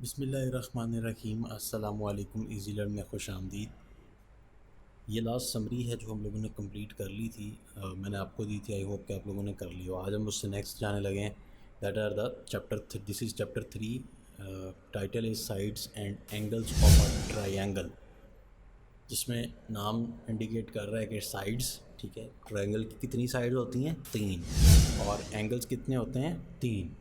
बिस्मिल्लाहिर्रहमानिर्रहीम। अस्सलामुअलैकुम। Easy learn में खुश आमदीद। ये लास्ट समरी है जो हम लोगों ने कंप्लीट कर ली थी। मैंने आपको दी थी, आई होप कि आप लोगों ने कर ली हो। आज हम उससे नेक्स्ट जाने लगे हैं। That are the chapter this is chapter 3। Title is sides and angles of a triangle, जिसमें नाम इंडिकेट कर रहा है कि साइड्स, ठीक है। ट्रायंगल की कितनी साइड्स होती हैं? 3। और एंगल्स कितने होते हैं? 3।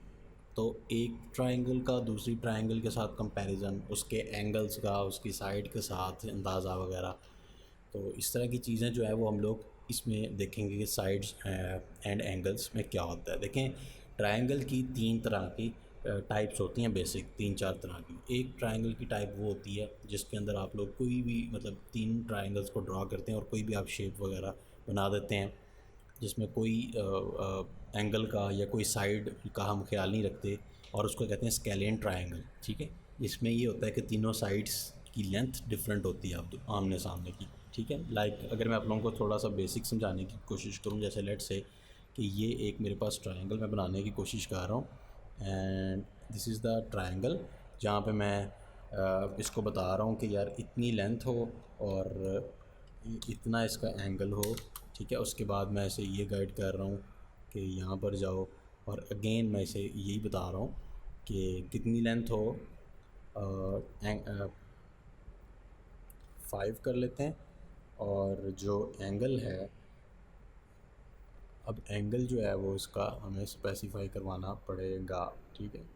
तो एक ट्रायंगल का दूसरी ट्रायंगल के साथ कंपैरिजन, उसके एंगल्स का उसकी साइड के साथ अंदाज़ा वगैरह। तो इस तरह की चीज़ें जो है वो हम लोग इसमें देखेंगे कि साइड्स एंड एंगल्स में क्या होता है। देखें, ट्रायंगल की 3 तरह की टाइप्स होती हैं, बेसिक 3-4 तरह की। एक ट्रायंगल की टाइप वो होती है जिसके अंदर आप लोग कोई भी मतलब 3 ट्रायंगल्स को ड्रा करते हैं और कोई भी आप शेप वगैरह बना देते हैं, जिसमें कोई एंगल का या कोई साइड का हम ख्याल नहीं रखते, और उसको कहते हैं स्केलियन ट्रायंगल, ठीक है। इसमें ये होता है कि तीनों साइड्स की लेंथ डिफरेंट होती है आप आमने सामने की, ठीक है। लाइक अगर मैं आप लोगों को थोड़ा सा बेसिक समझाने की कोशिश करूँ, जैसे लेट से कि ये एक मेरे पास ट्रायंगल मैं बनाने की कोशिश कर रहा हूँ, and this is the triangle जहाँ पे मैं इसको बता रहा हूँ कि यार इतनी लेंथ हो और इतना इसका एंगल हो, ठीक है। उसके बाद मैं इसे ये गाइड कर रहा हूँ कि यहाँ पर जाओ, और अगेन मैं इसे यही बता रहा हूँ कि कितनी लेंथ हो। 5 कर लेते हैं, और जो एंगल है, अब एंगल जो है वो इसका हमें स्पेसिफाई करवाना पड़ेगा, ठीक है।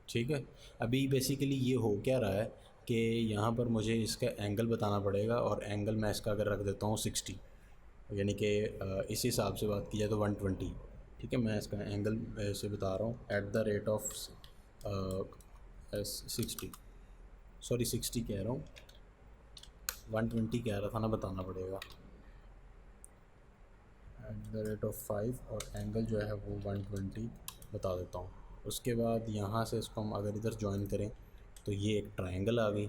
ठीक है, अभी बेसिकली ये हो क्या रहा है कि यहाँ पर मुझे इसका एंगल बताना पड़ेगा, और एंगल मैं इसका अगर रख देता हूँ 60, यानी कि इस हिसाब से बात की जाए तो 120, ठीक है। मैं इसका एंगल ऐसे बता रहा हूँ at the rate of 60, sorry 60 कह रहा हूँ, 120 कह रहा था ना, बताना पड़ेगा एट द रेट ऑफ 5, और एंगल जो है वो 120 बता देता हूँ। उसके बाद यहाँ से इसको हम अगर इधर ज्वाइन करें तो ये एक ट्रायंगल आ गई।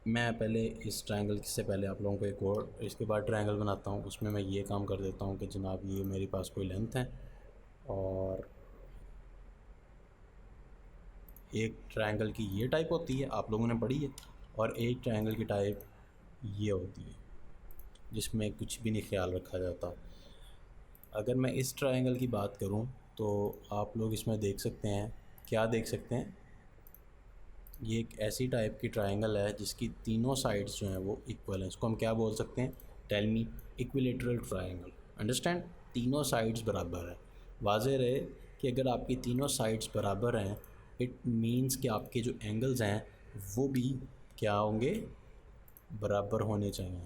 मैं पहले इस ट्रायंगल से पहले आप लोगों को एक और इसके बाद ट्रायंगल बनाता हूँ, उसमें मैं ये काम कर देता हूँ कि जनाब ये मेरे पास कोई लेंथ है, और एक ट्रायंगल की ये टाइप होती है, आप लोगों ने पढ़ी है, और एक ट्रायंगल की टाइप ये होती है जिसमें कुछ भी नहीं ख्याल रखा जाता। अगर मैं इस ट्रायंगल की बात करूं तो आप लोग इसमें देख सकते हैं, क्या देख सकते हैं, ये एक ऐसी टाइप की ट्रायंगल है जिसकी तीनों साइड्स जो हैं वो इक्वल हैं। इसको हम क्या बोल सकते हैं? Tell me. Equilateral triangle, understand. तीनों साइड्स बराबर है। वाज़ेह रहे कि अगर आपकी तीनों साइड्स बराबर हैं, इट मीन्स कि आपके जो एंगल्स हैं वो भी क्या होंगे? बराबर होने चाहिए।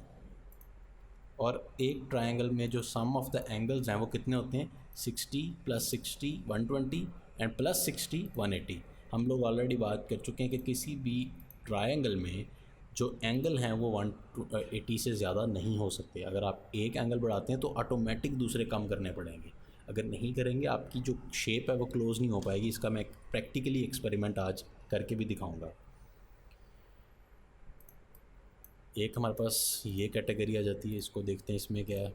और एक ट्रायंगल में जो सम ऑफ द एंगल्स हैं वो कितने होते हैं? 60 + 60 120, एंड +60 180। हम लोग ऑलरेडी बात कर चुके हैं कि किसी भी ट्रायंगल में जो एंगल हैं वो 180 से ज़्यादा नहीं हो सकते। अगर आप एक एंगल बढ़ाते हैं तो ऑटोमेटिक दूसरे कम करने पड़ेंगे। अगर नहीं करेंगे आपकी जो शेप है वो क्लोज़ नहीं हो पाएगी। इसका मैं प्रैक्टिकली एक्सपेरिमेंट आज करके भी दिखाऊंगा। एक हमारे पास ये कैटेगरी आ जाती है, इसको देखते हैं इसमें क्या है।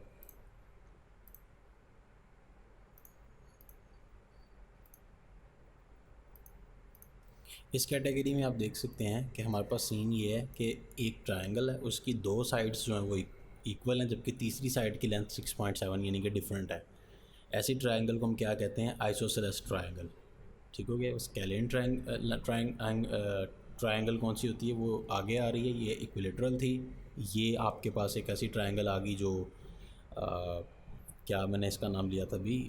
इस कैटेगरी में आप देख सकते हैं कि हमारे पास सीन ये है कि एक ट्रायंगल है, उसकी 2 साइड्स जो हैं वो इक्वल हैं, जबकि तीसरी साइड की लेंथ 6.7 यानी कि डिफरेंट है। ऐसी ट्रायंगल को हम क्या कहते हैं? आइसोसेलेस ट्रायंगल, ठीक हो गया। स्केलियन ट्रायंगल कौन सी होती है? वो आगे आ रही है, ये इक्विलेटरल थी। ये आपके पास एक ऐसी ट्रायंगल आ गई जो क्या मैंने इसका नाम लिया था अभी,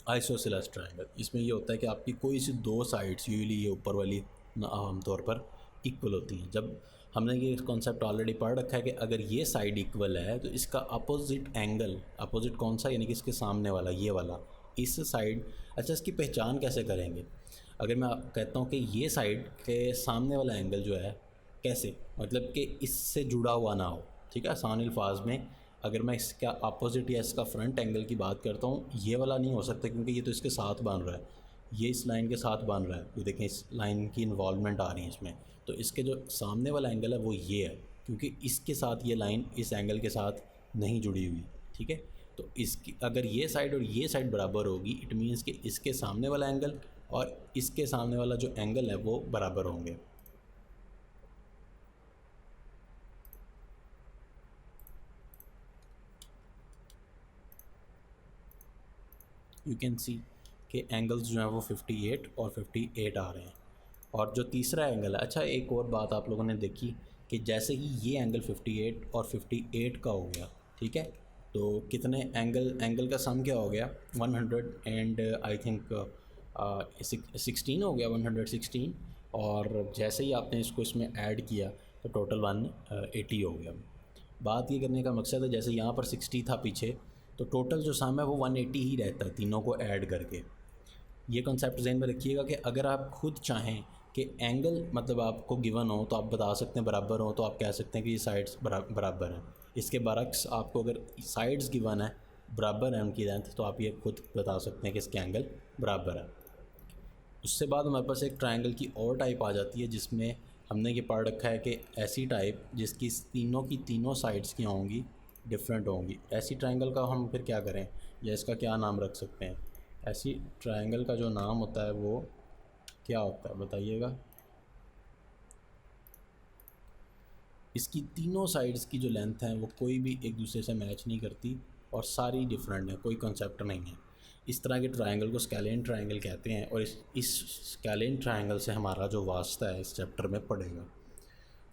आइसोसेलेस ट्रायंगल। इसमें ये होता है कि आपकी कोई सी 2 साइड्स, यूजुअली ये ऊपर वाली आमतौर पर इक्वल होती हैं। जब हमने ये कॉन्सेप्ट ऑलरेडी पढ़ रखा है कि अगर ये साइड इक्वल है तो इसका अपोजिट एंगल, अपोजिट कौन सा, यानी कि इसके सामने वाला, ये वाला, इस साइड। अच्छा, इसकी पहचान कैसे करेंगे? अगर मैं कहता हूँ कि ये साइड के सामने वाला एंगल जो है, कैसे, मतलब कि इससे जुड़ा हुआ ना हो, ठीक है। आसान अल्फाज में अगर मैं इसका अपोजिट या इसका फ्रंट एंगल की बात करता हूँ, ये वाला नहीं हो सकता क्योंकि ये तो इसके साथ बन रहा है, ये इस लाइन के साथ बन रहा है। ये देखें, इस लाइन की इन्वॉल्वमेंट आ रही है इसमें। तो इसके जो सामने वाला एंगल है वो ये है, क्योंकि इसके साथ ये लाइन इस एंगल के साथ नहीं जुड़ी हुई, ठीक है। तो इसकी अगर ये साइड और ये साइड बराबर होगी, इट मीन्स कि इसके सामने वाला एंगल और इसके सामने वाला जो एंगल है वो बराबर होंगे। यू कैन सी कि एंगल्स जो हैं वो 58 और 58 आ रहे हैं। और जो तीसरा एंगल है, अच्छा एक और बात आप लोगों ने देखी कि जैसे ही ये एंगल 58 और 58 का हो गया, ठीक है, तो कितने एंगल का सम क्या हो गया, 100 एंड आई थिंक 16 हो गया, 116। और जैसे ही आपने इसको इसमें ऐड किया तो टोटल 180 हो गया। बात ये करने का मकसद है, जैसे यहाँ पर 60 था पीछे, तो टोटल जो सम है वो 180 ही रहता है तीनों को ऐड करके। ये कॉन्सेप्ट ज़हन में रखिएगा कि अगर आप खुद चाहें कि एंगल मतलब आपको गिवन हो तो आप बता सकते हैं बराबर हो, तो आप कह सकते हैं कि ये साइड्स बराबर हैं। इसके बरक्स आपको अगर साइड्स गिवन है बराबर है उनकी लेंथ, तो आप ये खुद बता सकते हैं कि इसके एंगल बराबर है। उससे बाद हमारे पास एक ट्रायंगल की और टाइप आ जाती है जिसमें हमने ये पढ़ रखा है कि ऐसी टाइप जिसकी तीनों की तीनों साइड्स की होंगी डिफरेंट होंगी। ऐसी ट्रायंगल का हम फिर क्या करें, या इसका क्या नाम रख सकते हैं? ऐसी ट्रायंगल का जो नाम होता है वो क्या होता है बताइएगा। इसकी तीनों साइड्स की जो लेंथ है वो कोई भी एक दूसरे से मैच नहीं करती और सारी डिफरेंट है, कोई कॉन्सेप्ट नहीं है। इस तरह के ट्रायंगल को स्केलियन ट्रायंगल कहते हैं। और इस स्केलियन ट्रायंगल से हमारा जो वास्ता है इस चैप्टर में पड़ेगा,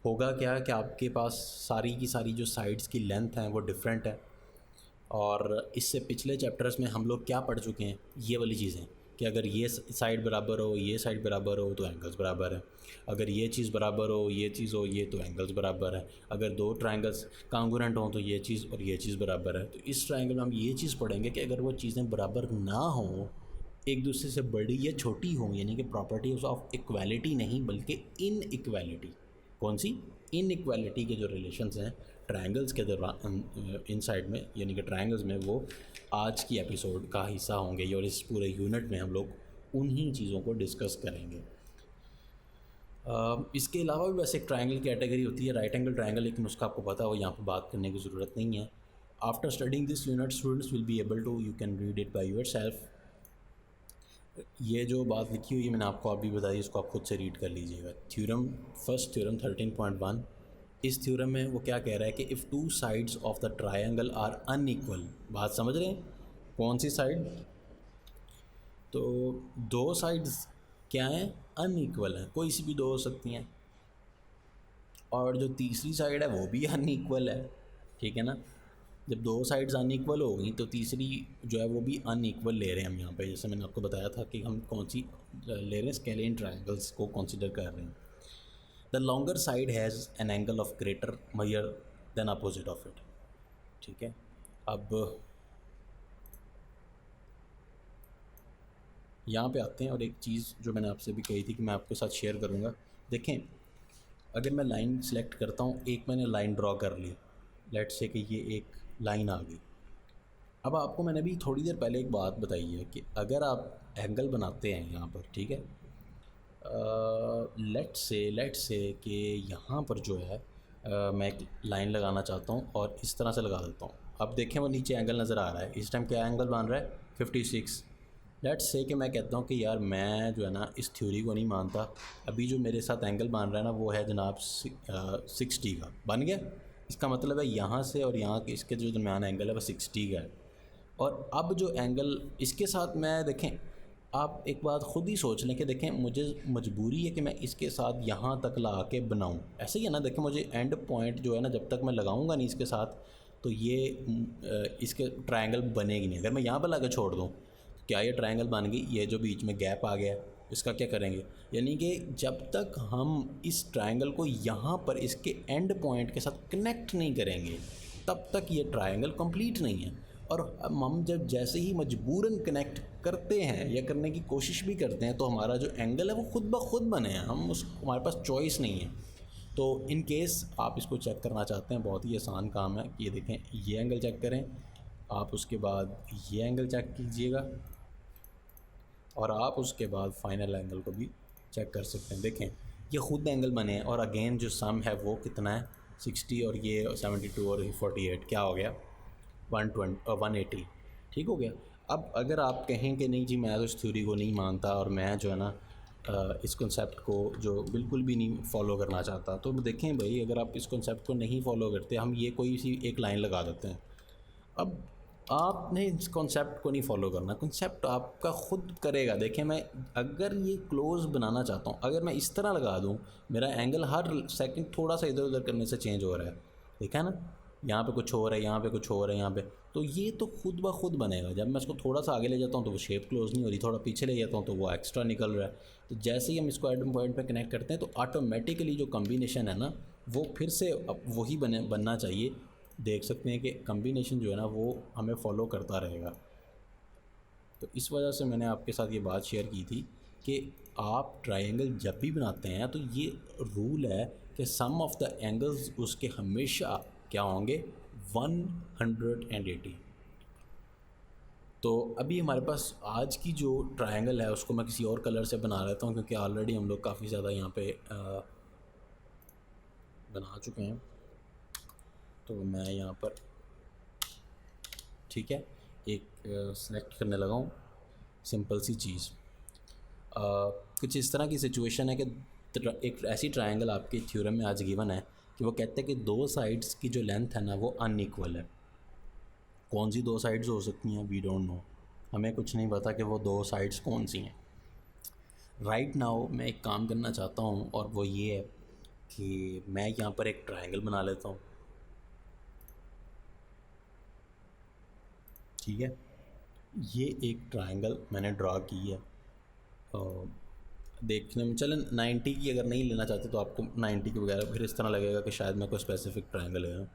होगा क्या कि आपके पास सारी की सारी जो साइड्स की लेंथ हैं वो डिफरेंट है। और इससे पिछले चैप्टर्स में हम लोग क्या पढ़ चुके हैं, ये वाली चीज़ें कि अगर ये साइड बराबर हो, ये साइड बराबर हो तो एंगल्स बराबर है। अगर ये चीज़ बराबर हो, ये चीज़ हो, ये तो एंगल्स बराबर है। अगर दो ट्रायंगल्स कांगुरेंट हों तो ये चीज़ और ये चीज़ बराबर है। तो इस ट्रायंगल में हम ये चीज़ पढ़ेंगे कि अगर वो चीज़ें बराबर ना हों, एक दूसरे से बड़ी या छोटी हों, यानी कि प्रॉपर्टीज ऑफ इक्वालिटी नहीं बल्कि इन इक्वालिटी। कौन सी? इन इक्वालिटी के जो रिलेशंस हैं ट्रायंगल्स के दौरान इन साइड में, यानी कि ट्रायंगल्स में, वो आज की एपिसोड का हिस्सा होंगे। और इस पूरे यूनिट में हम लोग उन्हीं चीज़ों को डिस्कस करेंगे। इसके अलावा भी वैसे एक ट्रायंगल की कैटेगरी होती है राइट एंगल ट्रायंगल, लेकिन उसका आपको पता हो, यहाँ पर बात करने की ज़रूरत नहीं है। After studying this unit students will be able to, you can read it by yourself. ये जो बात लिखी हुई है मैंने आपको अभी बताई, इसको आप खुद से रीड कर लीजिएगा। Theorem first, theorem 13.1। इस थ्योरम में वो क्या कह रहा है कि if two sides of the triangle are unequal, बात समझ रहे हैं? कौन सी साइड? तो दो साइड्स क्या हैं? अनइक्वल हैं, कोई सी भी दो हो सकती हैं। और जो तीसरी साइड है वो भी अनइक्वल है, ठीक है ना। जब दो साइड्स अनइक्वल हो गई तो तीसरी जो है वो भी अनइक्वल ले रहे हैं हम यहाँ पे। जैसे मैंने आपको बताया था कि हम कौन सी ले रहे हैं, स्केलियन ट्रायंगल्स को कंसिडर कर रहे हैं। The longer side has an angle of greater measure than opposite of it, ठीक है। अब यहाँ पे आते हैं और एक चीज़ जो मैंने आपसे भी कही थी कि मैं आपके साथ शेयर करूँगा। देखें, अगर मैं लाइन सेलेक्ट करता हूँ, एक मैंने लाइन ड्रॉ कर ली, लेट्स से कि ये एक लाइन आ गई। अब आपको मैंने भी थोड़ी देर पहले एक बात बताई है कि अगर आप एंगल बनाते हैं यहाँ पर, ठीक है, लेट्स से कि यहाँ पर जो है मैं एक लाइन लगाना चाहता हूँ और इस तरह से लगा देता हूँ। अब देखें वो नीचे एंगल नज़र आ रहा है, इस टाइम क्या एंगल बन रहा है? 56। लेट्स से कि मैं कहता हूँ कि यार मैं जो है ना इस थ्योरी को नहीं मानता, अभी जो मेरे साथ एंगल बन रहा है ना वो है जनाब 60 का बन गया। इसका मतलब है यहाँ से और यहाँ के इसके जो दरमियान एंगल है वो 60 का है। और अब जो एंगल इसके साथ मैं, देखें आप एक बात ख़ुद ही सोच लें कि देखें मुझे मजबूरी है कि मैं इसके साथ यहाँ तक ला के बनाऊँ, ऐसे ही है ना। देखें मुझे एंड पॉइंट जो है ना जब तक मैं लगाऊँगा नहीं इसके साथ तो ये इसके ट्रायंगल बनेगी नहीं। अगर मैं यहाँ पर ला के छोड़ दूँ क्या ये ट्रायंगल बन गई? ये जो बीच में गैप आ गया इसका क्या करेंगे? यानी कि जब तक हम इस ट्रायंगल को यहाँ पर इसके एंड पॉइंट के साथ कनेक्ट नहीं करेंगे तब तक ये ट्रायंगल कंप्लीट नहीं है। और हम जब जैसे ही मजबूरन कनेक्ट करते हैं या करने की कोशिश भी करते हैं तो हमारा जो एंगल है वो खुद ब खुद बने हैं, हमारे पास चॉइस नहीं है। तो इन केस आप इसको चेक करना चाहते हैं, बहुत ही आसान काम है। ये देखें, ये एंगल चेक करें आप, उसके बाद ये एंगल चेक कीजिएगा और आप उसके बाद फाइनल एंगल को भी चेक कर सकते हैं। देखें ये खुद एंगल बने हैं और अगेन जो सम है वो कितना है? 60 और ये 72 और 48 क्या हो गया 180, ठीक हो गया। अब अगर आप कहें कि नहीं जी मैं तो इस थ्योरी को नहीं मानता और मैं जो है ना इस कॉन्सेप्ट को जो बिल्कुल भी नहीं फॉलो करना चाहता, तो देखें भाई अगर आप इस कॉन्सेप्ट को नहीं फॉलो करते, हम ये कोई सी एक लाइन लगा देते हैं। अब आपने इस कॉन्सेप्ट को नहीं फॉलो करना, कॉन्सेप्ट आपका खुद करेगा। देखें मैं अगर ये क्लोज बनाना चाहता हूँ, अगर मैं इस तरह लगा दूँ, मेरा एंगल हर सेकंड थोड़ा सा इधर उधर करने से चेंज हो रहा है, देखा है ना, यहाँ पे कुछ हो रहा है, यहाँ पे कुछ हो रहा है, यहाँ पे, तो ये तो खुद ब खुद बनेगा। जब मैं इसको थोड़ा सा आगे ले जाता हूँ तो वो शेप क्लोज नहीं हो रही, थोड़ा पीछे ले जाता हूँ तो वो एक्स्ट्रा निकल रहा है। तो जैसे ही हम इसको एटम पॉइंट पे कनेक्ट करते हैं तो ऑटोमेटिकली जो कम्बिनेशन है ना वो फिर से वही बनना चाहिए। देख सकते हैं कि कम्बिनेशन जो है ना वो हमें फॉलो करता रहेगा। तो इस वजह से मैंने आपके साथ ये बात शेयर की थी कि आप ट्रायंगल जब भी बनाते हैं तो ये रूल है कि सम ऑफ द एंगल्स उसके हमेशा क्या होंगे 180। तो अभी हमारे पास आज की जो ट्रायंगल है उसको मैं किसी और कलर से बना लेता हूँ, क्योंकि ऑलरेडी हम लोग काफ़ी ज़्यादा यहाँ पे बना चुके हैं। तो मैं यहाँ पर ठीक है एक सेलेक्ट करने लगा हूँ सिंपल सी चीज़। कुछ इस तरह की सिचुएशन है कि एक ऐसी ट्रायंगल आपके थ्योरम में आज गिवन है कि वो कहते हैं कि दो साइड्स की जो लेंथ है ना वो अनइक्वल है। कौन सी दो साइड्स हो सकती हैं, वी डोंट नो, हमें कुछ नहीं पता कि वो दो साइड्स कौन सी हैं। राइट नाउ मैं एक काम करना चाहता हूँ और वो ये है कि मैं यहाँ पर एक ट्रायंगल बना लेता हूँ, ठीक है। ये एक ट्रायंगल मैंने ड्रा की है। देखने में चलें 90 की अगर नहीं लेना चाहते तो आपको 90 के बगैर फिर इस तरह लगेगा कि शायद मैं कोई स्पेसिफिक ट्रायंगल है।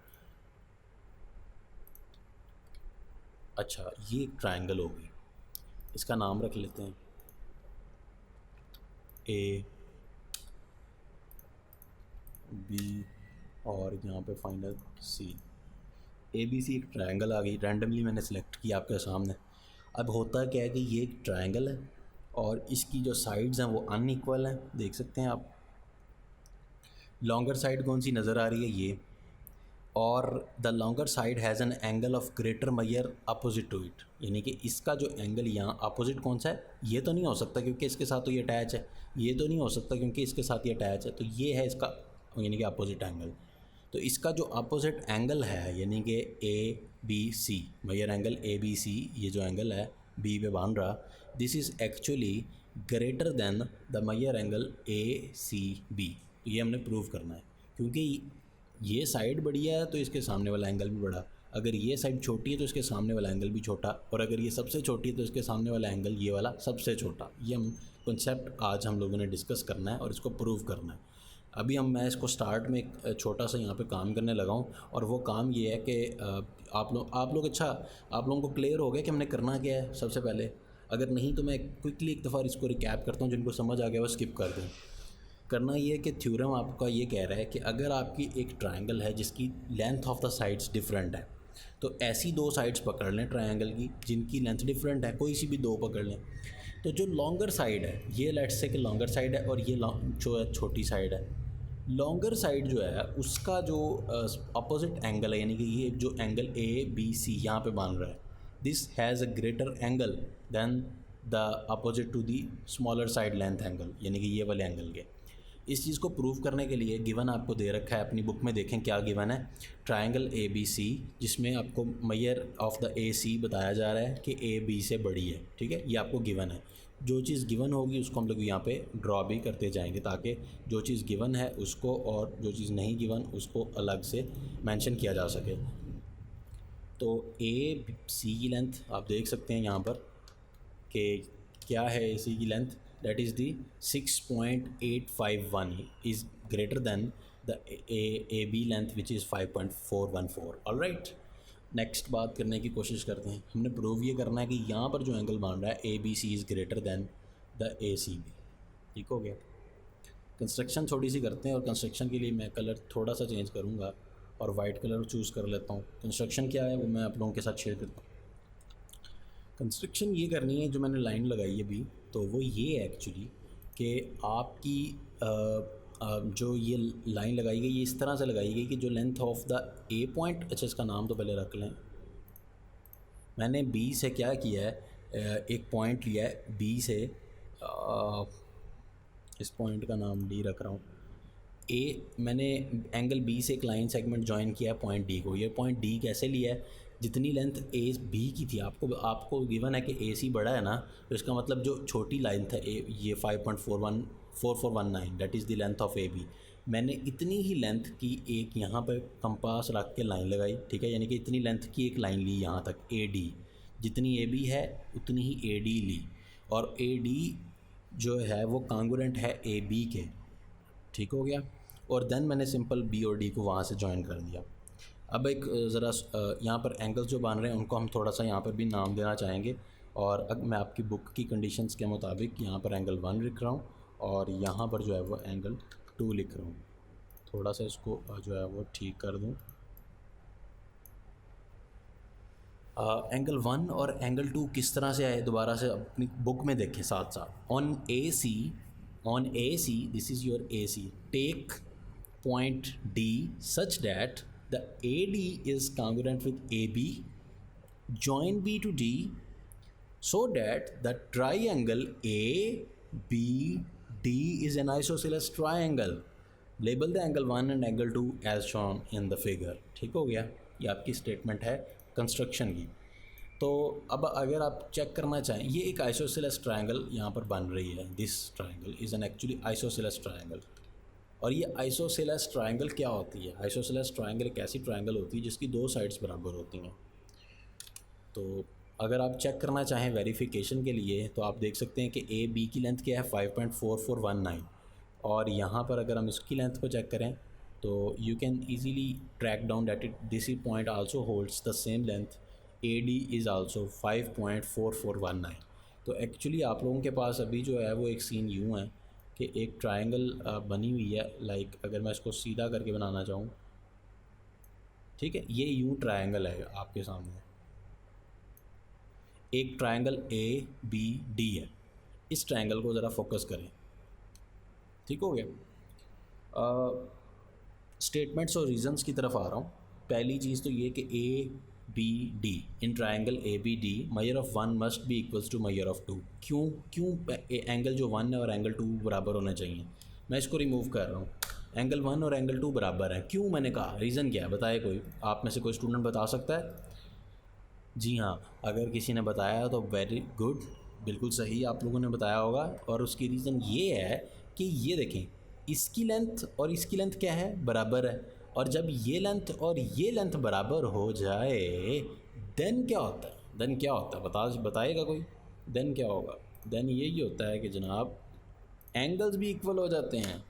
अच्छा ये एक ट्रायंगल होगी, इसका नाम रख लेते हैं ए बी और यहाँ पे फाइनल सी। ए बी सी एक ट्रायंगल आ गई, रैंडमली मैंने सेलेक्ट किया आपके सामने। अब होता क्या है कि ये एक ट्रायंगल है और इसकी जो साइड्स हैं वो अनइक्वल हैं, देख सकते हैं आप। लॉन्गर साइड कौन सी नज़र आ रही है, ये, और the longer side has an angle of greater measure opposite to it, यानी कि इसका जो एंगल यहाँ अपोजिट कौन सा है, ये तो नहीं हो सकता क्योंकि इसके साथ तो ये अटैच है, ये तो नहीं हो सकता क्योंकि इसके साथ ये अटैच है, तो ये है इसका यानी कि अपोजिट एंगल। तो इसका जो अपोजिट एंगल है यानी कि A B C, measure angle A B C, ये जो एंगल है बी पे बांध रहा, this is actually greater than the measure angle A C B. ये हमने प्रूव करना है क्योंकि ये साइड बढ़िया है तो इसके सामने वाला एंगल भी बड़ा, अगर ये साइड छोटी है तो इसके सामने वाला एंगल भी छोटा, और अगर ये सबसे छोटी है तो इसके सामने वाला एंगल ये वाला सबसे छोटा। ये हम कॉन्सेप्ट आज हम लोगों ने डिस्कस करना है और इसको प्रूव करना है। अभी मैं इसको स्टार्ट में एक छोटा सा यहाँ पे काम करने लगा हूँ और वो काम ये है कि आप लोग अच्छा आप लोगों को क्लियर हो गया कि हमने करना क्या है सबसे पहले। अगर नहीं तो मैं क्विकली एक दफ़ा इसको रिकैप करता हूँ, जिनको समझ आ गया वो स्किप कर दें। करना ये है कि थ्योरम आपका ये कह रहा है कि अगर आपकी एक ट्रायंगल है जिसकी length of the sides different है, तो ऐसी दो साइड्स पकड़ लें ट्रायंगल की जिनकी लेंथ डिफरेंट है, कोई सी भी दो पकड़ लें। तो जो लॉन्गर साइड है, ये लेट्स से कि लॉन्गर साइड है और ये जो छोटी साइड है, लॉन्गर साइड जो है उसका जो अपोजिट एंगल है यानी कि ये जो एंगल ए बी सी यहाँ पे मान रहा है, this has a greater angle than the opposite to the smaller side length angle, यानी कि ये वाले एंगल के। इस चीज़ को प्रूव करने के लिए गिवन आपको दे रखा है, अपनी बुक में देखें क्या गिवन है, ट्रायंगल ए बी सी, जिसमें आपको मैयर ऑफ द ए सी बताया जा रहा है कि ए बी से बड़ी है, ठीक है, ये आपको गिवन है। जो चीज़ गिवन होगी उसको हम लोग यहाँ पे ड्रॉ भी करते जाएंगे ताकि जो चीज़ गिवन है उसको और जो चीज़ नहीं गिवन उसको अलग से मेंशन किया जा सके। तो ए सी की लेंथ आप देख सकते हैं यहाँ पर कि क्या है, ए सी की length that is the 6.851 is greater than the AB length which is 5.414। all right, next बात करने की कोशिश करते हैं। हमने प्रूव ये करना है कि यहाँ पर जो एंगल मान रहा है A B C is greater than the A C B. ठीक हो गया। कंस्ट्रक्शन थोड़ी सी करते हैं और कंस्ट्रक्शन के लिए मैं कलर थोड़ा सा चेंज करूँगा और वाइट कलर चूज़ कर लेता हूँ। कंस्ट्रक्शन क्या है वो मैं आप लोगों के साथ शेयर करता हूँ। कंस्ट्रक्शन ये करनी है जो मैंने लाइन लगाई है अभी, तो वो ये है एक्चुअली कि आपकी जो ये लाइन लगाई गई ये इस तरह से लगाई गई कि जो length of the A point, अच्छा इसका नाम तो पहले रख लें, मैंने बी से क्या किया है, एक पॉइंट लिया है बी से, इस पॉइंट का नाम डी रख रहा हूँ, ए मैंने एंगल बी से एक लाइन सेगमेंट ज्वाइन किया है पॉइंट डी को। ये पॉइंट डी कैसे लिया है, जितनी लेंथ ए बी की थी, आपको गिवन है कि ए सी बड़ा है ना, तो इसका मतलब जो छोटी लाइन था ए, ये 5.4419 that is the length of A B, मैंने इतनी ही लेंथ की एक यहाँ पर कंपास रख के लाइन लगाई, ठीक है, यानी कि इतनी लेंथ की एक लाइन ली यहाँ तक ए डी, जितनी ए बी है उतनी ही ए डी ली, और ए डी जो है वो कांगुरेंट है ए बी के, ठीक हो गया। और देन मैंने सिंपल बी और डी को वहाँ से ज्वाइन कर दिया। अब एक ज़रा यहाँ पर एंगल्स जो बन रहे हैं उनको हम थोड़ा सा यहाँ पर भी नाम देना चाहेंगे, और अब मैं आपकी बुक की कंडीशंस के मुताबिक यहाँ पर एंगल 1 लिख रहा हूँ और यहाँ पर जो है वो एंगल 2 लिख रहा हूँ। थोड़ा सा इसको जो है वो ठीक कर दूँ। एंगल 1 और एंगल 2 किस तरह से आए दोबारा से अपनी बुक में देखें साथ साथ। On A C this is your A C, take point D such that the AD is congruent with AB, join B to D so that the triangle ABD is an isosceles triangle. Label the angle 1 and angle 2 as shown in the figure. ठीक हो गया, ये आपकी statement है construction की। तो अब अगर आप चेक करना चाहें, ये एक आइसोसेलेस ट्रायंगल यहाँ पर बन रही है, this triangle is an actually isosceles triangle. और ये आइसोसेलेस ट्रायंगल क्या होती है, आइसोसेलेस ट्रायंगल एक ऐसी ट्रायंगल होती है जिसकी दो साइड्स बराबर होती हैं। तो अगर आप चेक करना चाहें वेरिफिकेशन के लिए तो आप देख सकते हैं कि ए बी की लेंथ क्या है 5.4419, और यहाँ पर अगर हम इसकी लेंथ को चेक करें तो you can easily track down that it this point also holds the same length, A D is also 5.4419। तो एक्चुअली आप लोगों के पास अभी जो है वो एक सीन यूँ है कि एक ट्रायंगल बनी हुई है, लाइक अगर मैं इसको सीधा करके बनाना चाहूँ, ठीक है, ये यूँ ट्रायंगल है आपके सामने, एक ट्रायंगल ए बी डी है, इस ट्रायंगल को ज़रा फोकस करें, ठीक हो गया। स्टेटमेंट्स और रीजंस की तरफ आ रहा हूँ। पहली चीज़ तो ये कि A B D in triangle A B D measure of 1 must be equals to measure of 2। क्यों एंगल जो 1 है और एंगल 2 बराबर होने चाहिए, मैं इसको रिमूव कर रहा हूँ। एंगल 1 और एंगल 2 बराबर है, क्यों मैंने कहा, रीज़न क्या है बताए कोई, आप में से कोई स्टूडेंट बता सकता है? जी हाँ, अगर किसी ने बताया तो वेरी गुड, बिल्कुल सही आप लोगों ने बताया होगा। और उसकी रीज़न ये है कि ये देखें, इसकी लेंथ और इसकी लेंथ क्या है, बराबर है, और जब ये लेंथ और ये लेंथ बराबर हो जाए देन क्या होता है, बताइएगा कोई, देन क्या होगा? देन यही होता है कि जनाब एंगल्स भी इक्वल हो जाते हैं।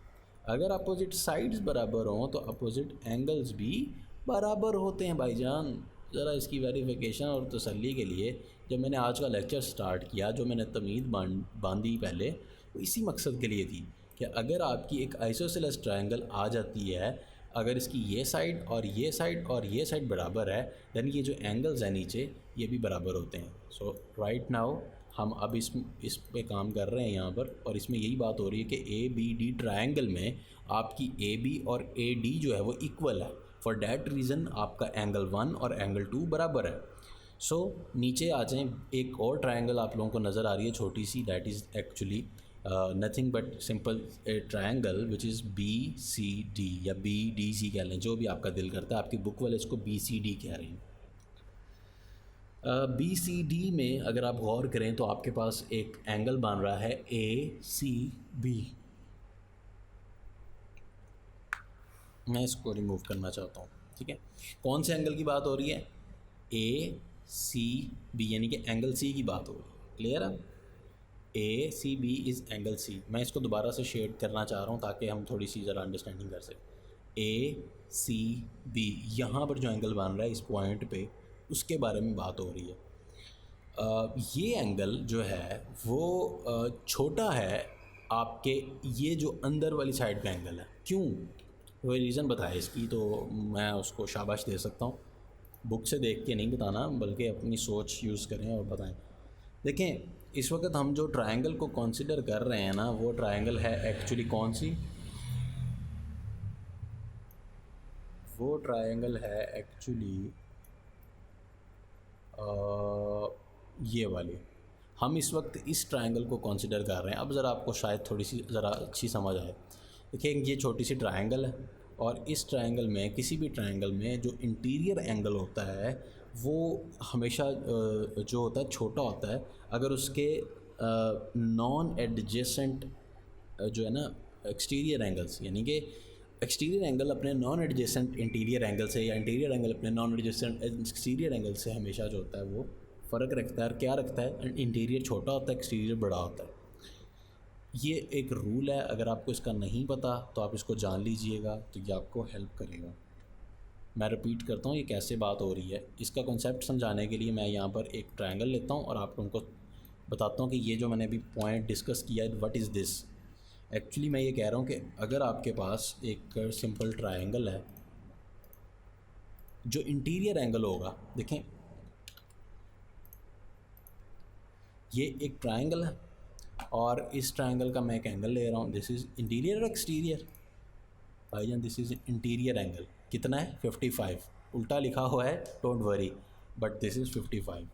अगर अपोजिट साइड्स बराबर हों तो अपोजिट एंगल्स भी बराबर होते हैं भाईजान। ज़रा इसकी वेरिफिकेशन और तसल्ली के लिए जब मैंने आज का लेक्चर स्टार्ट किया, जो मैंने तमीद बांधी पहले, वो इसी मकसद के लिए थी कि अगर आपकी एक आइसोसेलेस ट्रायंगल आ जाती है, अगर इसकी ये साइड और ये साइड और ये साइड बराबर है, देन ये जो एंगल्स हैं नीचे ये भी बराबर होते हैं। सो राइट नाउ हम अब इस पे काम कर रहे हैं यहाँ पर, और इसमें यही बात हो रही है कि ए बी डी ट्रायंगल में आपकी ए बी और ए डी जो है वो इक्वल है। फॉर डैट रीज़न आपका एंगल 1 और एंगल 2 बराबर है। सो नीचे आ जाएँ, एक और ट्रायंगल आप लोगों को नज़र आ रही है छोटी सी, that is actually nothing but simple a triangle which is B C D या बी डी सी कह लें, जो भी आपका दिल करता है। आपकी बुक वाले इसको बी सी डी कह रही हैं। बी सी डी में अगर आप गौर करें तो आपके पास एक एंगल बन रहा है ए सी बी। मैं इसको रिमूव करना चाहता हूँ, ठीक है। कौन से एंगल की बात हो रही है? ए सी बी, यानी कि एंगल सी की बात हो रही है। क्लियर है? A C B is angle C. मैं इसको दोबारा से शेड करना चाह रहा हूँ ताकि हम थोड़ी सी ज़रा अंडरस्टैंडिंग कर सकें। ए सी बी, यहाँ पर जो एंगल बन रहा है इस पॉइंट पे, उसके बारे में बात हो रही है। ये एंगल जो है वो छोटा है आपके ये जो अंदर वाली साइड का एंगल है। क्यों? कोई रीज़न बताए इसकी तो मैं उसको शाबाश दे सकता हूँ। बुक से देख के नहीं बताना, बल्कि अपनी सोच यूज़ करें और बताएं। देखें, इस वक्त हम जो ट्रायंगल को कंसिडर कर रहे हैं ना, वो ट्रायंगल है एक्चुअली कौन सी? वो ट्रायंगल है एक्चुअली ये वाली। हम इस वक्त इस ट्रायंगल को कंसिडर कर रहे हैं। अब ज़रा आपको शायद थोड़ी सी ज़रा अच्छी समझ आए। देखिए ये छोटी सी ट्रायंगल है और इस ट्रायंगल में, किसी भी ट्रायंगल में जो इंटीरियर एंगल होता है वो हमेशा जो होता है छोटा होता है अगर उसके नॉन एडजेसेंट जो है ना एक्सटीरियर एंगल्स, यानी कि एक्सटीरियर एंगल अपने नॉन एडजेसेंट इंटीरियर एंगल से या इंटीरियर एंगल अपने नॉन एडजेसेंट एक्सटीरियर एंगल से हमेशा जो होता है वो फ़र्क रखता है। और क्या रखता है? इंटीरियर छोटा होता है, एक्सटीरियर बड़ा होता है। ये एक रूल है, अगर आपको इसका नहीं पता तो आप इसको जान लीजिएगा, तो ये आपको हेल्प करेगा। मैं रिपीट करता हूँ ये कैसे बात हो रही है। इसका कॉन्सेप्ट समझाने के लिए मैं यहाँ पर एक ट्रायंगल लेता हूँ और आप लोगों को बताता हूँ कि ये जो मैंने अभी पॉइंट डिस्कस किया है व्हाट इज़ दिस। एक्चुअली मैं ये कह रहा हूँ कि अगर आपके पास एक सिंपल ट्रायंगल है, जो इंटीरियर एंगल होगा, देखें ये एक ट्रायंगल है और इस ट्रायंगल का मैं एक एंगल ले रहा हूँ। दिस इज़ इंटीरियर और एक्सटीरियर? भाईजान दिस इज़ इंटीरियर एंगल। कितना है? 55। उल्टा लिखा हुआ है, don't worry, but this is 55।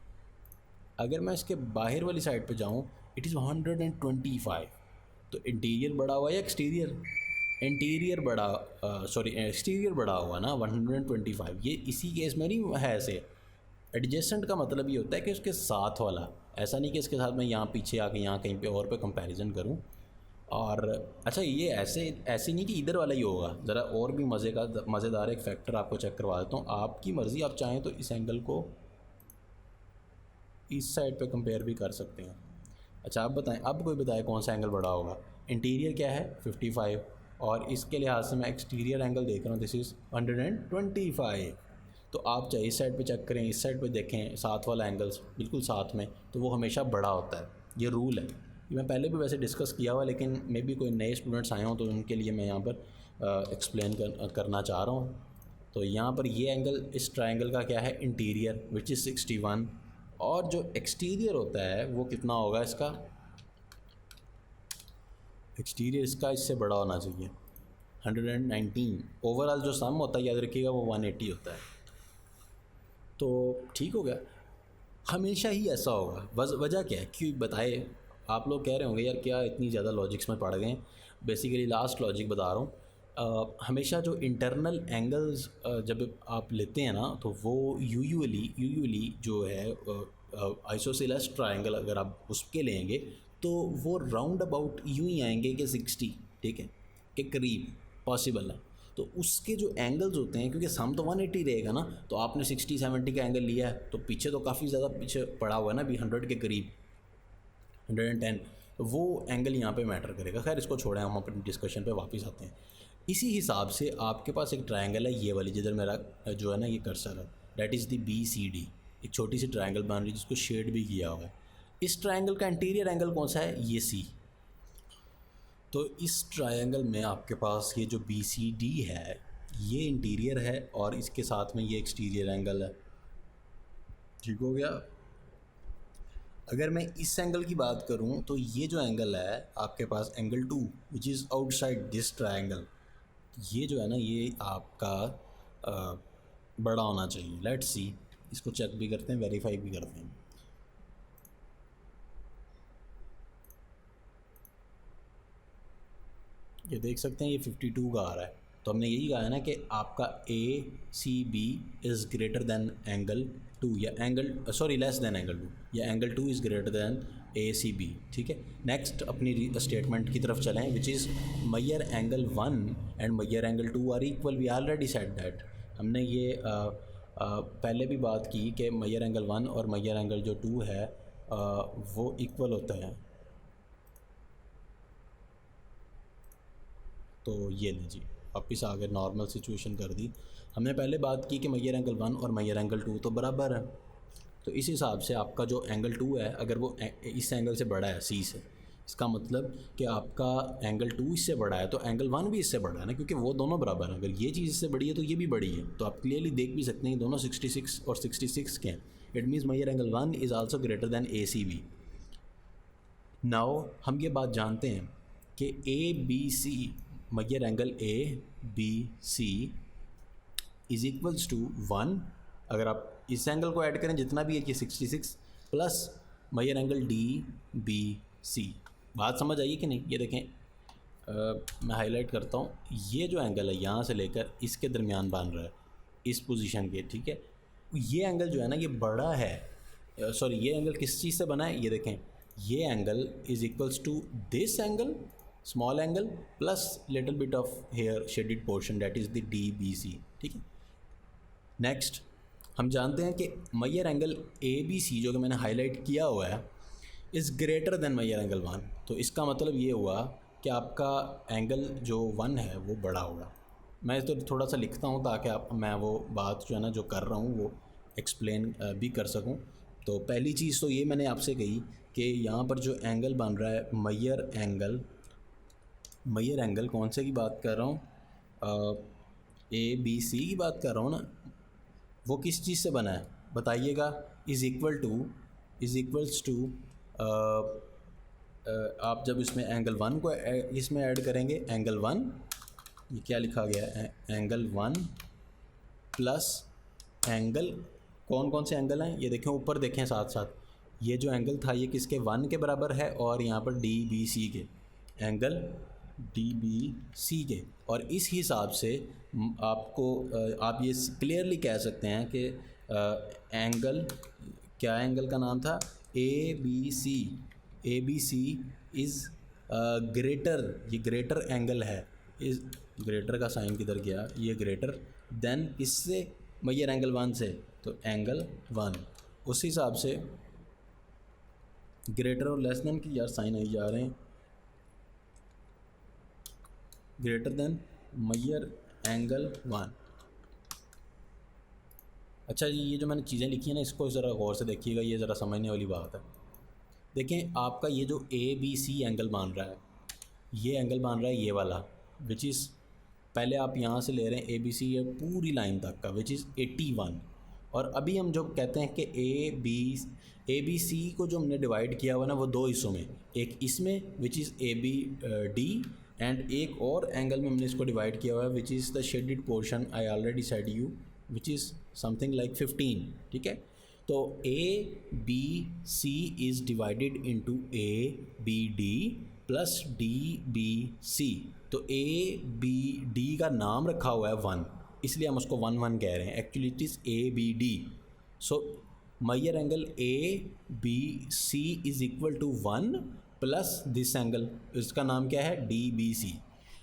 अगर मैं इसके बाहर वाली साइड पे जाऊँ, इट इज़ 125। तो इंटीरियर बड़ा हुआ या एक्सटीरियर? इंटीरियर बड़ा, सॉरी एक्सटीरियर बड़ा हुआ ना 125। ये इसी केस में नहीं है ऐसे। एडजेसेंट का मतलब ये होता है कि उसके साथ वाला, ऐसा नहीं कि इसके साथ मैं यहाँ पीछे आके यहाँ कहीं पे और पे कंपैरिजन करूँ। और अच्छा ये ऐसे नहीं कि इधर वाला ही होगा। ज़रा और भी मज़ेदार एक फैक्टर आपको चेक करवा देता हूँ। आपकी मर्ज़ी, आप चाहें तो इस एंगल को इस साइड पे कंपेयर भी कर सकते हैं। अच्छा आप बताएं, अब कोई बताए कौन सा एंगल बड़ा होगा? इंटीरियर क्या है? 55 और इसके लिहाज से मैं एक्सटीरियर एंगल देख रहा हूँ, दिस इज़ 125। तो आप चाहे इस साइड पे चेक करें, इस साइड पे देखें, साथ वाला एंगल्स बिल्कुल साथ में, तो वो हमेशा बड़ा होता है। ये रूल है। ये मैं पहले भी वैसे डिस्कस किया हुआ, लेकिन मे बी कोई नए स्टूडेंट्स आए हों तो उनके लिए मैं यहाँ पर एक्सप्लेन करना चाह रहा हूँ। तो यहाँ पर ये एंगल, इस ट्रायंगल का क्या है? Interior, which is 61। और जो एक्सटीरियर होता है वो कितना होगा इसका? एक्सटीरियर इसका इससे बड़ा होना चाहिए, 119। ओवरऑल जो सम होता है याद रखिएगा वो 180 होता है। तो ठीक हो गया, हमेशा ही ऐसा होगा। वजह क्या है? क्यों बताए? आप लोग कह रहे होंगे यार क्या इतनी ज़्यादा लॉजिक्स में पड़ गए हैं। बेसिकली लास्ट लॉजिक बता रहा हूँ। हमेशा जो इंटरनल एंगल्स जब आप लेते हैं ना, तो वो यूजुअली जो है आइसोसेलेस ट्रायंगल अगर आप उसके लेंगे तो वो राउंड अबाउट यूँ ही आएंगे कि 60, ठीक है, के करीब पॉसिबल है। तो उसके जो एंगल्स होते हैं, क्योंकि सम तो 180 रहेगा ना, तो आपने 60-70 का एंगल लिया है तो पीछे तो काफ़ी ज़्यादा पीछे पड़ा हुआ है ना, अभी 100 के करीब, 110। तो वो एंगल यहाँ पे मैटर करेगा। खैर इसको छोड़ें, हम अपनी डिस्कशन पे वापस आते हैं। इसी हिसाब से आपके पास एक ट्रायंगल है ये वाली, जिधर मेरा जो है ना ये कर्सर है, डैट इज़ दी BCD। एक छोटी सी ट्रायंगल बन रही है जिसको शेड भी किया हुआ है। इस ट्रायंगल का इंटीरियर एंगल कौन सा है? ये C। तो इस ट्रायंगल में आपके पास ये जो BCD है ये इंटीरियर है और इसके साथ में ये एक्सटीरियर एंगल है। ठीक हो गया। अगर मैं इस एंगल की बात करूं तो ये जो एंगल है आपके पास, angle 2 which is outside this triangle, ये जो है ना ये आपका बड़ा होना चाहिए। लेट्स सी, इसको चेक भी करते हैं, वेरीफाई भी करते हैं। ये देख सकते हैं ये 52 का आ रहा है। तो हमने यही कहा है ना कि आपका ACB is greater than angle 2, या angle sorry less than angle 2, या angle 2 is greater than ACB। ठीक है, नेक्स्ट अपनी स्टेटमेंट की तरफ चलें, which is measure angle 1 and measure angle 2 are equal. We already said that. हमने ये पहले भी बात की कि मैयर एंगल 1 और मैयर एंगल जो 2 है वो इक्वल होता है। तो ये लीजिए वापस आ गए, नॉर्मल सिचुएशन कर दी। हमने पहले बात की कि मैयर एंगल 1 और मैयर एंगल 2 तो बराबर है। तो इस हिसाब से आपका जो एंगल 2 है अगर वो इस एंगल से बड़ा है C से, इसका मतलब कि आपका एंगल 2 इससे बड़ा है तो एंगल 1 भी इससे बड़ा है ना, क्योंकि वो दोनों बराबर हैं। अगर ये चीज़ इससे बड़ी है तो ये भी बड़ी है। तो आप क्लियरली देख भी सकते हैं दोनों 66 और 66 के हैं। It means measure angle 1 is also greater than ACB। Now हम ये बात जानते हैं कि ABC, measure angle ABC is equals to 1। अगर आप इस एंगल को ऐड करें जितना भी है कि 66 plus measure angle D B C. बात समझ आई कि नहीं? ये देखें, मैं हाईलाइट करता हूँ, ये जो एंगल है यहाँ से लेकर इसके दरमियान बन रहा है इस पोजीशन के, ठीक है। ये एंगल जो है ना ये बड़ा है, सॉरी ये एंगल किस चीज़ से बना है, ये देखें, ये angle is equals to this angle small angle plus little bit of here shaded portion that is the D B C, ठीक है। नेक्स्ट हम जानते हैं कि measure angle A B C जो कि मैंने हाईलाइट किया हुआ है is greater than measure angle 1। तो इसका मतलब ये हुआ कि आपका एंगल जो 1 है वो बड़ा होगा। मैं तो थोड़ा सा लिखता हूँ ताकि मैं वो बात जो है ना जो कर रहा हूँ वो एक्सप्लेन भी कर सकूँ। तो पहली चीज़ तो ये मैंने आपसे कही कि यहाँ पर जो एंगल बन रहा है मेजर एंगल कौन से की बात कर रहा हूँ, ए बी सी की बात कर रहा हूँ ना, वो किस चीज़ से बना है बताइएगा। इज़ इक्वल्स टू आप जब इसमें एंगल 1 को इसमें ऐड करेंगे, एंगल 1 ये क्या लिखा गया है, एंगल 1 प्लस एंगल, कौन कौन से एंगल हैं ये देखें, ऊपर देखें साथ साथ, ये जो एंगल था ये किसके 1 के बराबर है और यहाँ पर डी बी सी के, एंगल डी बी सी के। और इस हिसाब से आपको आप ये क्लियरली कह सकते हैं कि एंगल, क्या एंगल का नाम था, A B C is greater, ये ग्रेटर एंगल है, इस ग्रेटर का साइन किधर गया, ये ग्रेटर देन किससे, मेजर एंगल 1 से, तो एंगल 1। उस हिसाब से ग्रेटर और लेस देन की यार साइन आई जा रहे हैं, ग्रेटर देन मेजर एंगल 1। अच्छा जी, ये जो मैंने चीज़ें लिखी हैं ना इसको ज़रा गौर से देखिएगा, ये ज़रा समझने वाली बात है। देखें आपका ये जो ए बी सी एंगल मान रहा है, ये एंगल मान रहा है ये वाला, विच इज़, पहले आप यहाँ से ले रहे हैं ए बी सी ये पूरी लाइन तक का, विच इज़ 81। और अभी हम जो कहते हैं कि ए बी सी को जो हमने डिवाइड किया हुआ ना वो दो हिस्सों में, एक इसमें which is A B D, and एक और एंगल में हमने इसको डिवाइड किया हुआ है which is the shaded portion, I already said you, which is something like 15, ठीक है। तो A B C is divided into A B D plus D B C. तो ए बी डी का नाम रखा हुआ है 1, इसलिए हम उसको 1 1 कह रहे हैं, actually it is A B D. So measure angle A B C is equal to 1 plus this angle, इसका नाम क्या है, डी बी सी।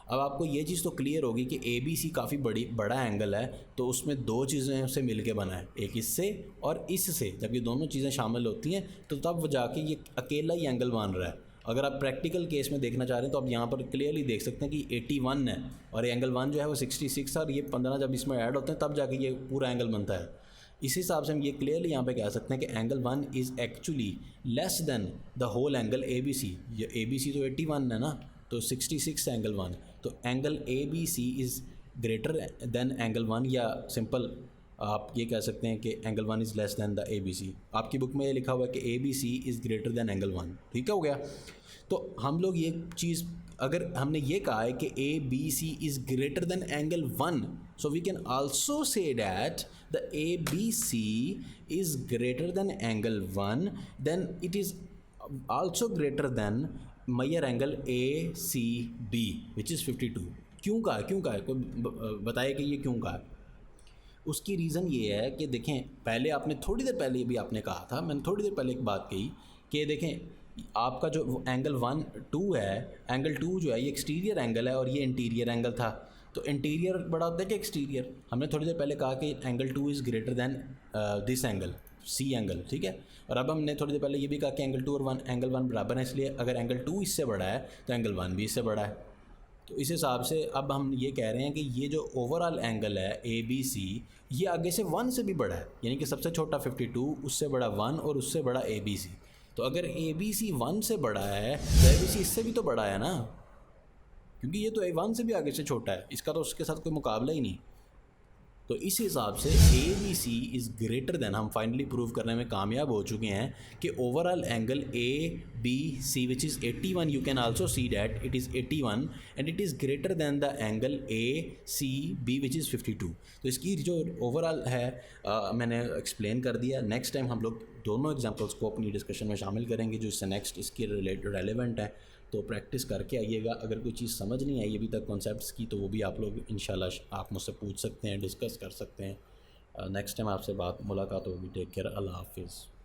अब आपको ये चीज़ तो क्लियर होगी कि ए बी सी काफ़ी बड़ा एंगल है, तो उसमें दो चीज़ें से मिल के बना है, एक इससे और इससे। जब ये दोनों चीज़ें शामिल होती हैं तो तब जाके ये अकेला ही एंगल बन रहा है। अगर आप प्रैक्टिकल केस में देखना चाह रहे हैं तो आप यहाँ पर क्लियरली देख सकते हैं कि 81 है और एंगल 1 जो है वो 66 है, और ये 15 जब इसमें ऐड होते हैं तब जाके ये पूरा एंगल बनता है। इस हिसाब से हम ये क्लियरली यहाँ पे कह सकते हैं कि angle 1 is actually less than the whole angle A B C. ये ए बी सी तो 81 है ना, तो 66 एंगल 1, तो angle A B C is greater than angle 1, या सिंपल आप ये कह सकते हैं कि angle 1 is less than the A B C. आपकी बुक में ये लिखा हुआ है कि A B C is greater than angle 1, ठीक है, हो गया। तो हम लोग ये चीज़, अगर हमने ये कहा है कि A B C is greater than angle 1, so we can also say that the A B C is greater than angle 1, then it is also greater than measure angle A C B which is 52। क्यों कहा है, कोई बताए कि ये क्यों कहा है? उसकी रीज़न ये है कि देखें, पहले आपने थोड़ी देर पहले भी आपने कहा था, मैंने थोड़ी देर पहले एक बात कही कि देखें आपका जो एंगल 1 2 है, एंगल 2 जो है ये एक्सटीरियर एंगल है और ये इंटीरियर एंगल था। तो इंटीरियर बड़ा होता है कि एक्सटीरियर? हमने थोड़ी देर पहले कहा कि angle 2 is greater than this angle, C angle, ठीक है। और अब हमने थोड़ी देर पहले ये भी कहा कि एंगल 2 और एंगल 1 बराबर है, इसलिए अगर एंगल 2 इससे बड़ा है तो एंगल 1 भी इससे बड़ा है। तो इस हिसाब से अब हम ये कह रहे हैं कि ये जो ओवरऑल एंगल है ए बी सी, ये आगे से 1 से भी बड़ा है, यानी कि सबसे छोटा 52, उससे बड़ा 1 और उससे बड़ा ए बी सी। तो अगर ए बी सी 1 से बड़ा है तो ए बी सी इससे भी तो बड़ा है ना, क्योंकि ये तो ए 1 से भी आगे से छोटा है, इसका तो उसके साथ कोई मुकाबला ही नहीं। तो इस हिसाब से A B C is greater than, हम फाइनली प्रूव करने में कामयाब हो चुके हैं कि overall angle A B C which is 81, you can also see that it is 81 and it is greater than the angle A C B which is 52। तो इसकी जो ओवरऑल है मैंने एक्सप्लेन कर दिया। नेक्स्ट टाइम हम लोग दोनों एग्जांपल्स को अपनी डिस्कशन में शामिल करेंगे जो इससे नेक्स्ट इसके रेलेवेंट है। तो प्रैक्टिस करके आइएगा। अगर कोई चीज़ समझ नहीं आई अभी तक कॉन्सेप्ट्स की, तो वो भी आप लोग इंशाल्लाह आप मुझसे पूछ सकते हैं, डिस्कस कर सकते हैं। नेक्स्ट टाइम आपसे मुलाकात होगी। टेक केयर, अल्लाह हाफिज़।